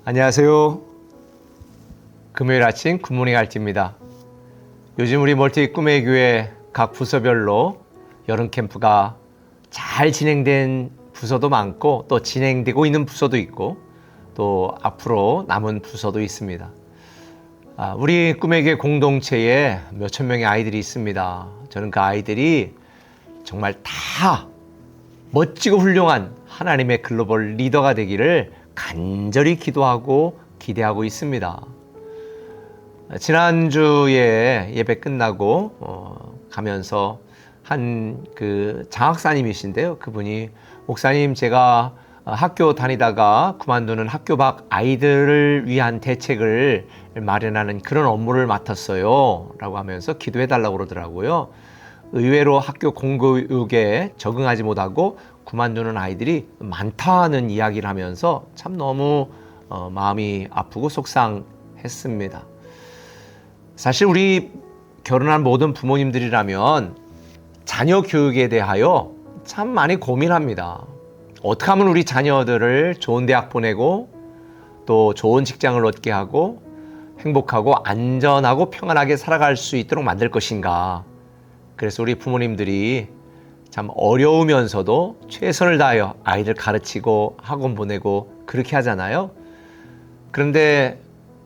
안녕하세요. 금요일 아침 굿모닝 알티입니다. 요즘 우리 멀티 꿈의 교회 각 부서별로 여름 캠프가 잘 진행된 부서도 많고 또 진행되고 있는 부서도 있고 또 앞으로 남은 부서도 있습니다. 우리 꿈의 교회 공동체에 몇천 명의 아이들이 있습니다. 저는 그 아이들이 정말 다 멋지고 훌륭한 하나님의 글로벌 리더가 되기를 간절히 기도하고 기대하고 있습니다. 지난주에 예배 끝나고 가면서 한 그 장학사님이신데요. 그분이 목사님, 제가 학교 다니다가 그만두는 학교 밖 아이들을 위한 대책을 마련하는 그런 업무를 맡았어요 라고 하면서 기도해 달라고 그러더라고요. 의외로 학교 공교육에 적응하지 못하고 그만두는 아이들이 많다는 이야기를 하면서 참 너무 마음이 아프고 속상했습니다. 사실 우리 결혼한 모든 부모님들이라면 자녀 교육에 대하여 참 많이 고민합니다. 어떻게 하면 우리 자녀들을 좋은 대학 보내고 또 좋은 직장을 얻게 하고 행복하고 안전하고 평안하게 살아갈 수 있도록 만들 것인가. 그래서 우리 부모님들이 참 어려우면서도 최선을 다하여 아이들 가르치고 학원 보내고 그렇게 하잖아요. 그런데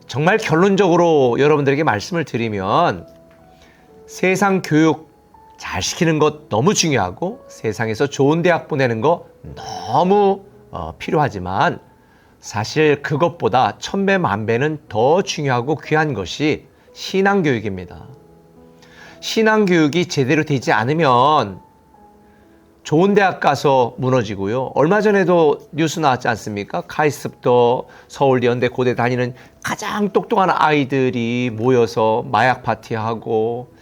정말 결론적으로 여러분들에게 말씀을 드리면 세상 교육 잘 시키는 것 너무 중요하고 세상에서 좋은 대학 보내는 거 너무 필요하지만 사실 그것보다 천배 만배는 더 중요하고 귀한 것이 신앙교육입니다. 신앙교육이 제대로 되지 않으면 좋은 대학 가서 무너지고요. 얼마 전에도 뉴스 나왔지 않습니까? 카이스트 서울대 연대 고대 다니는 가장 똑똑한 아이들이 모여서 마약 파티하고,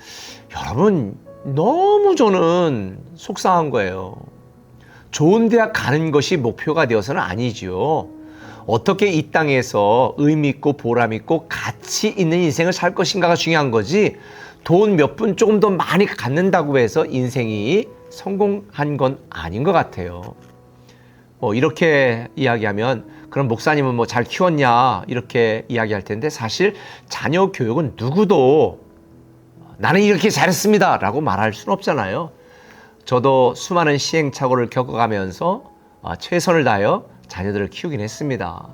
여러분 너무 저는 속상한 거예요. 좋은 대학 가는 것이 목표가 되어서는 아니지요. 어떻게 이 땅에서 의미 있고 보람 있고 가치 있는 인생을 살 것인가가 중요한 거지, 돈 몇 푼 조금 더 많이 갖는다고 해서 인생이 성공한 건 아닌 것 같아요. 이렇게 이야기하면 그럼 목사님은 뭐 잘 키웠냐 이렇게 이야기할 텐데, 사실 자녀 교육은 누구도 나는 이렇게 잘했습니다 라고 말할 수는 없잖아요. 저도 수많은 시행착오를 겪어가면서 최선을 다하여 자녀들을 키우긴 했습니다.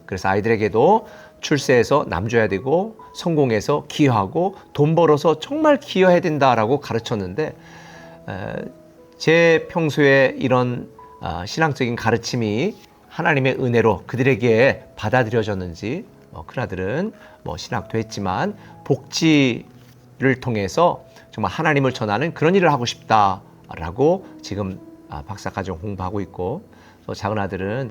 그래서 아이들에게도 출세해서 남 줘야 되고 성공해서 기여하고 돈 벌어서 정말 기여해야 된다라고 가르쳤는데, 제 평소에 이런 신앙적인 가르침이 하나님의 은혜로 그들에게 받아들여졌는지, 큰아들은 신학도 했지만 복지를 통해서 정말 하나님을 전하는 그런 일을 하고 싶다라고 지금 박사과정 공부하고 있고, 또 작은 아들은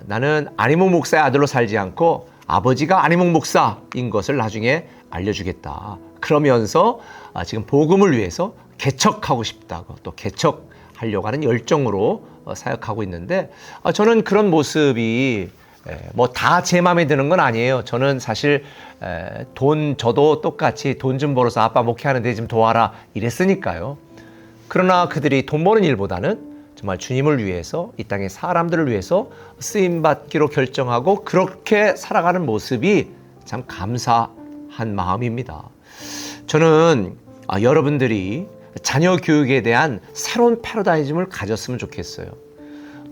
나는 안희몽 목사의 아들로 살지 않고 아버지가 안희몽 목사인 것을 나중에 알려주겠다. 그러면서 지금 복음을 위해서 개척하고 싶다고, 또 개척하려고 하는 열정으로 사역하고 있는데, 저는 그런 모습이 다 제 마음에 드는 건 아니에요. 저는 사실 저도 똑같이 돈 좀 벌어서 아빠 목회하는데 좀 도와라 이랬으니까요. 그러나 그들이 돈 버는 일보다는 정말 주님을 위해서, 이 땅의 사람들을 위해서 쓰임받기로 결정하고 그렇게 살아가는 모습이 참 감사한 마음입니다. 저는 여러분들이 자녀 교육에 대한 새로운 패러다임을 가졌으면 좋겠어요.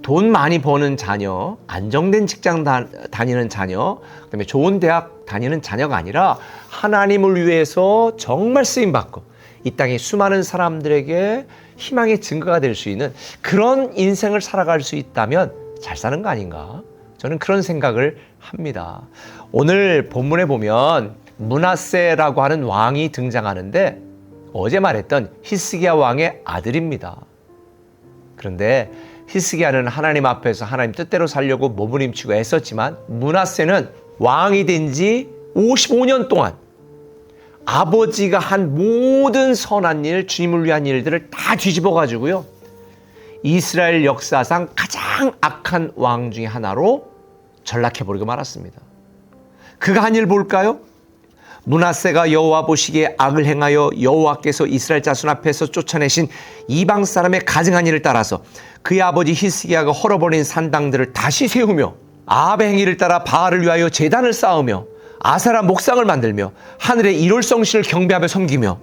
돈 많이 버는 자녀, 안정된 직장 다니는 자녀, 그다음에 좋은 대학 다니는 자녀가 아니라 하나님을 위해서 정말 쓰임받고 이 땅의 수많은 사람들에게 희망의 증거가 될 수 있는 그런 인생을 살아갈 수 있다면 잘 사는 거 아닌가? 저는 그런 생각을 합니다. 오늘 본문에 보면 므낫세라고 하는 왕이 등장하는데, 어제 말했던 히스기야 왕의 아들입니다. 그런데 히스기야는 하나님 앞에서 하나님 뜻대로 살려고 몸부림치고 애썼지만, 므낫세는 왕이 된 지 55년 동안 아버지가 한 모든 선한 일, 주님을 위한 일들을 다 뒤집어 가지고요, 이스라엘 역사상 가장 악한 왕 중에 하나로 전락해버리고 말았습니다. 그가 한 일 볼까요? 므낫세가 여호와 보시기에 악을 행하여 여호와께서 이스라엘 자손 앞에서 쫓아내신 이방 사람의 가증한 일을 따라서 그의 아버지 히스기야가 헐어버린 산당들을 다시 세우며 아합의 행위를 따라 바알을 위하여 제단을 쌓으며 아세라 목상을 만들며 하늘의 일월성신을 경배하며 섬기며,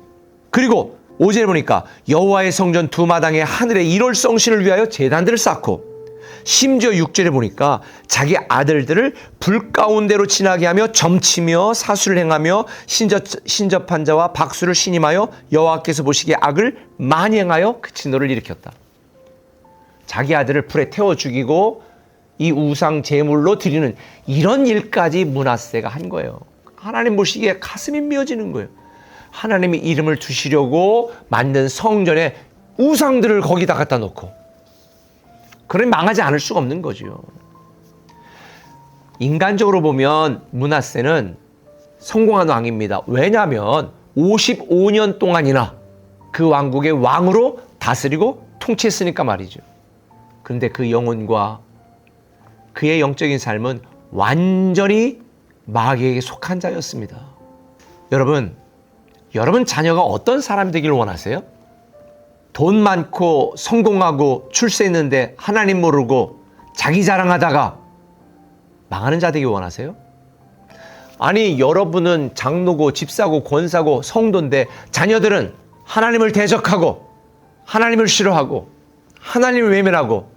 그리고 5절에 보니까 여호와의 성전 두 마당에 하늘의 일월성신을 위하여 제단들을 쌓고, 심지어 6절에 보니까 자기 아들들을 불 가운데로 지나게 하며 점치며 사수를 행하며 신접한 자와 박수를 신임하여 여호와께서 보시기에 악을 많이 행하여 그 진노를 일으켰다. 자기 아들을 불에 태워 죽이고 이 우상 제물로 드리는 이런 일까지 므낫세가 한 거예요. 하나님 보시기에 가슴이 미어지는 거예요. 하나님이 이름을 두시려고 만든 성전에 우상들을 거기다 갖다 놓고, 그러니 망하지 않을 수가 없는 거죠. 인간적으로 보면 므낫세는 성공한 왕입니다. 왜냐하면 55년 동안이나 그 왕국의 왕으로 다스리고 통치했으니까 말이죠. 그런데 그 영혼과 그의 영적인 삶은 완전히 마귀에게 속한 자였습니다. 여러분 자녀가 어떤 사람이 되기를 원하세요? 돈 많고 성공하고 출세했는데 하나님 모르고 자기 자랑하다가 망하는 자 되기 원하세요? 아니, 여러분은 장로고 집사고 권사고 성도인데 자녀들은 하나님을 대적하고 하나님을 싫어하고 하나님을 외면하고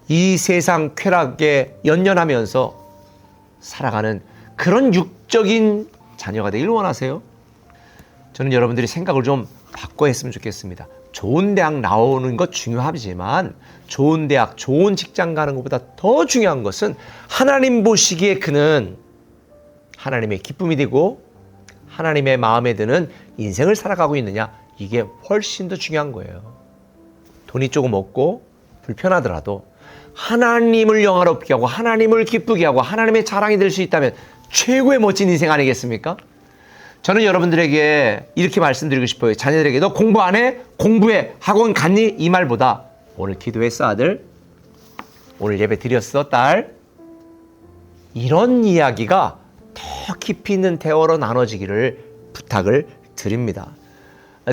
이 세상 쾌락에 연연하면서 살아가는 그런 육적인 자녀가 되길 원하세요? 저는 여러분들이 생각을 좀 바꿔 했으면 좋겠습니다. 좋은 대학 나오는 것 중요하지만 좋은 대학, 좋은 직장 가는 것보다 더 중요한 것은 하나님 보시기에 그는 하나님의 기쁨이 되고 하나님의 마음에 드는 인생을 살아가고 있느냐, 이게 훨씬 더 중요한 거예요. 돈이 조금 없고 불편하더라도 하나님을 영화롭게 하고 하나님을 기쁘게 하고 하나님의 자랑이 될 수 있다면 최고의 멋진 인생 아니겠습니까? 저는 여러분들에게 이렇게 말씀드리고 싶어요. 자녀들에게 너 공부 안 해? 공부해. 학원 갔니? 이 말보다 오늘 기도했어 아들? 오늘 예배 드렸어 딸? 이런 이야기가 더 깊이 있는 대화로 나눠지기를 부탁을 드립니다.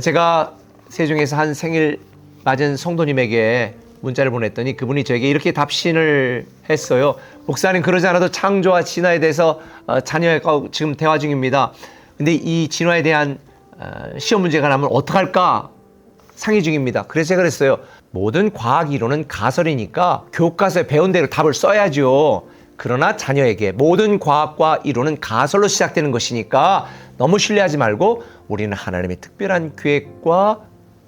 제가 세종에서 한 생일 맞은 성도님에게 문자를 보냈더니 그분이 저에게 이렇게 답신을 했어요. 목사님, 그러지 않아도 창조와 진화에 대해서 자녀가 지금 대화 중입니다. 근데 이 진화에 대한 시험 문제가 나면 어떡할까 상의 중입니다. 그래서 제가 그랬어요. 모든 과학 이론은 가설이니까 교과서에 배운 대로 답을 써야죠. 그러나 자녀에게 모든 과학과 이론은 가설로 시작되는 것이니까 너무 신뢰하지 말고 우리는 하나님의 특별한 계획과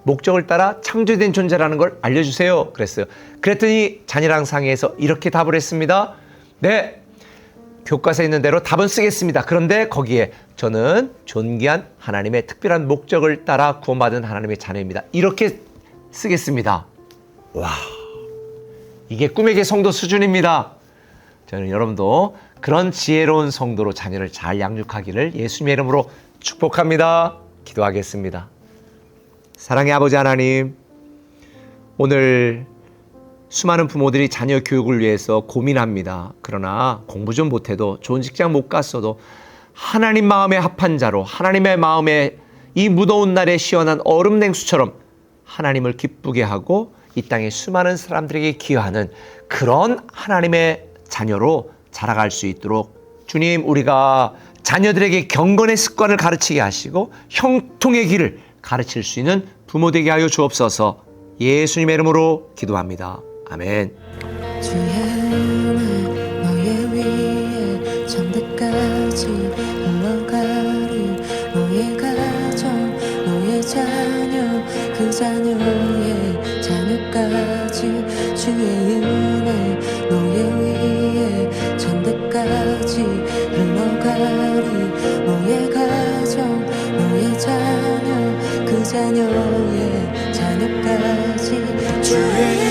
목적을 따라 창조된 존재라는 걸 알려주세요. 그랬어요. 그랬더니 자녀랑 상의해서 이렇게 답을 했습니다. 네, 교과서에 있는 대로 답은 쓰겠습니다. 그런데 거기에 저는 존귀한 하나님의 특별한 목적을 따라 구원받은 하나님의 자녀입니다. 이렇게 쓰겠습니다. 와, 이게 꿈에게 성도 수준입니다. 저는 여러분도 그런 지혜로운 성도로 자녀를 잘 양육하기를 예수님의 이름으로 축복합니다. 기도하겠습니다. 사랑의 아버지 하나님, 오늘 수많은 부모들이 자녀 교육을 위해서 고민합니다. 그러나 공부 좀 못해도 좋은 직장 못 갔어도 하나님 마음에 합한 자로 하나님의 마음에 이 무더운 날에 시원한 얼음 냉수처럼 하나님을 기쁘게 하고 이 땅에 수많은 사람들에게 기여하는 그런 하나님의 자녀로 자라갈 수 있도록 주님, 우리가 자녀들에게 경건의 습관을 가르치게 하시고 형통의 길을 가르칠 수 있는 부모 되게 하여 주옵소서. 예수님의 이름으로 기도합니다. 아멘. 주의 은혜 너의 위에 천대까지 흘러가리. 너의 가정 너의 자녀 그 자녀의 자녀까지 주의 은혜 너의 위에 천대까지 흘러가리. 너의 가정 너의 자녀 그 자녀의 자녀까지 주의